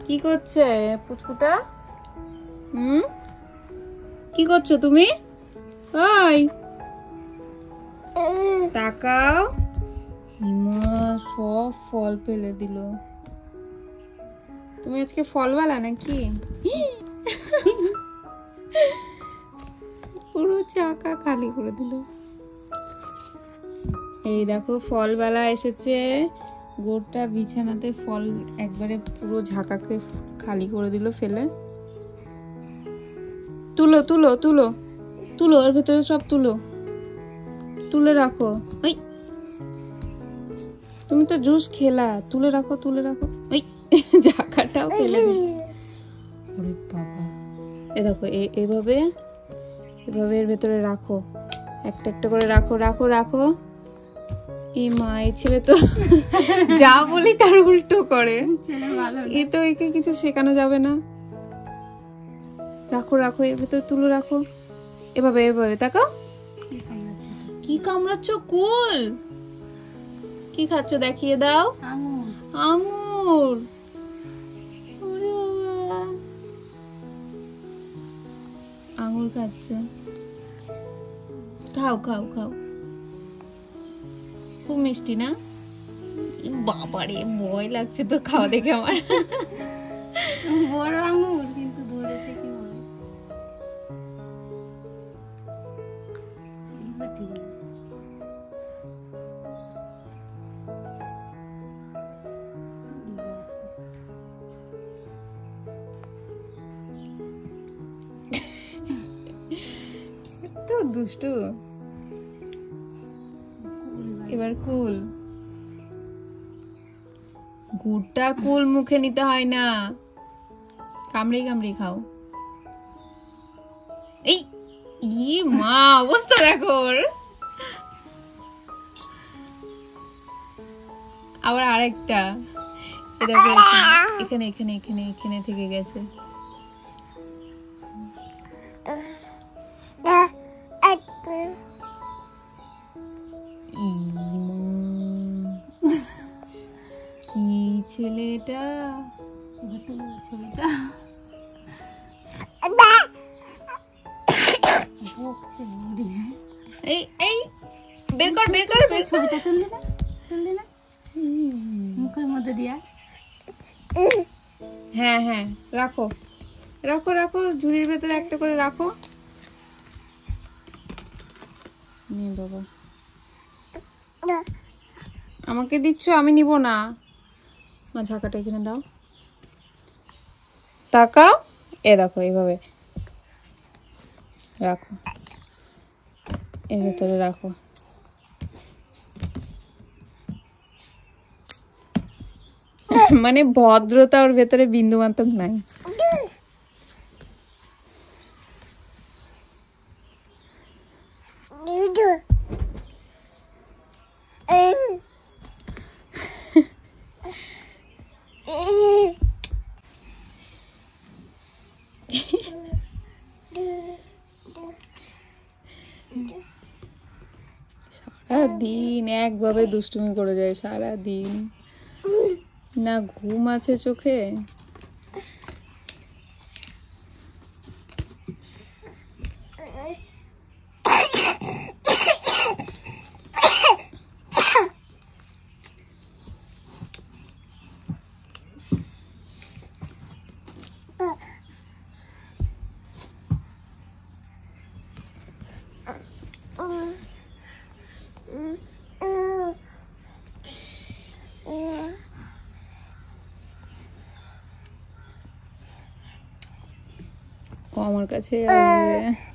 কি করছে পুচকুটা? কি করছো তুমি? ওই তাকাও। মা সব ফল ফেলে দিল। তুমি আজকে ফলওয়ালা নাকি? পুরো চাকা খালি করে দিল। এই দেখো ফলওয়ালা এসেছে, গোটা বিছানাতে ফল একবারে পুরো ঝাঁকাকে খালি করে দিল ফেলে। তুলো তুলো তুলো তুলো, ওর ভেতরে সব তুলো, তুলে রাখো। ওই তুমি তো জুস খেলা, তুলে রাখো তুলে রাখো। ওই ঝাঁকাটাও ফেলে দিচ্ছি। ওরে বাবা, এ দেখো এভাবে এভাবে এর ভেতরে রাখো, একটা একটা করে রাখো রাখো রাখো। এই মা, এই ছেলে তো যা বলি তার উল্টো করে। এ তো একে কিছু শেখানো যাবে না। রাখো রাখো, এর ভেতরে তুলে রাখো, এভাবে এভাবে। তাকাও, কি কামড়াচ্ছ? কুল কি খাচ্ছ দেখিয়ে দাও। আঙ্গুর। ওরে বাবা, আঙ্গুর খাচ্ছে। খাও খাও খাও, খুব মিষ্টি না? বাবারে ভয় লাগছে তোর খাওয়া দেখে আমার। বড় আঙ্গুর কিন্তু ধরেছে কি বলে। তো দুষ্টু। এবার কুল, গুড়টা কুল মুখে নিতে হয় না, কামড়ে কামড়ে খাও। এই ই মা, অবস্থা দেখো ওর। আবার আরেকটা, দেখো এখানে এখানে এখানে এখানে থেকে গেছে। কি ছেলেটা, ছবিটা এই এই বের কর বের কর বের। ছবিটা তুললি না, তুললি না মুখের মধ্যে দিয়া। হ্যাঁ হ্যাঁ রাখো রাখো রাখো, ঝুড়ির ভেতরে একটা করে রাখো। নে বাবা, আমাকে দিচ্ছ, আমি নিব না। মা ঝাঁকাটা এখানে দাও, তাকাও। এ দেখো এইভাবে রাখো, এর ভেতরে রাখো। মানে ভদ্রতা ওর ভেতরে বিন্দু মাত্র নাই। সারাদিন একভাবে দুষ্টুমি করে যায়, সারাদিন না ঘুম আছে চোখে। আমার কাছে আসবে।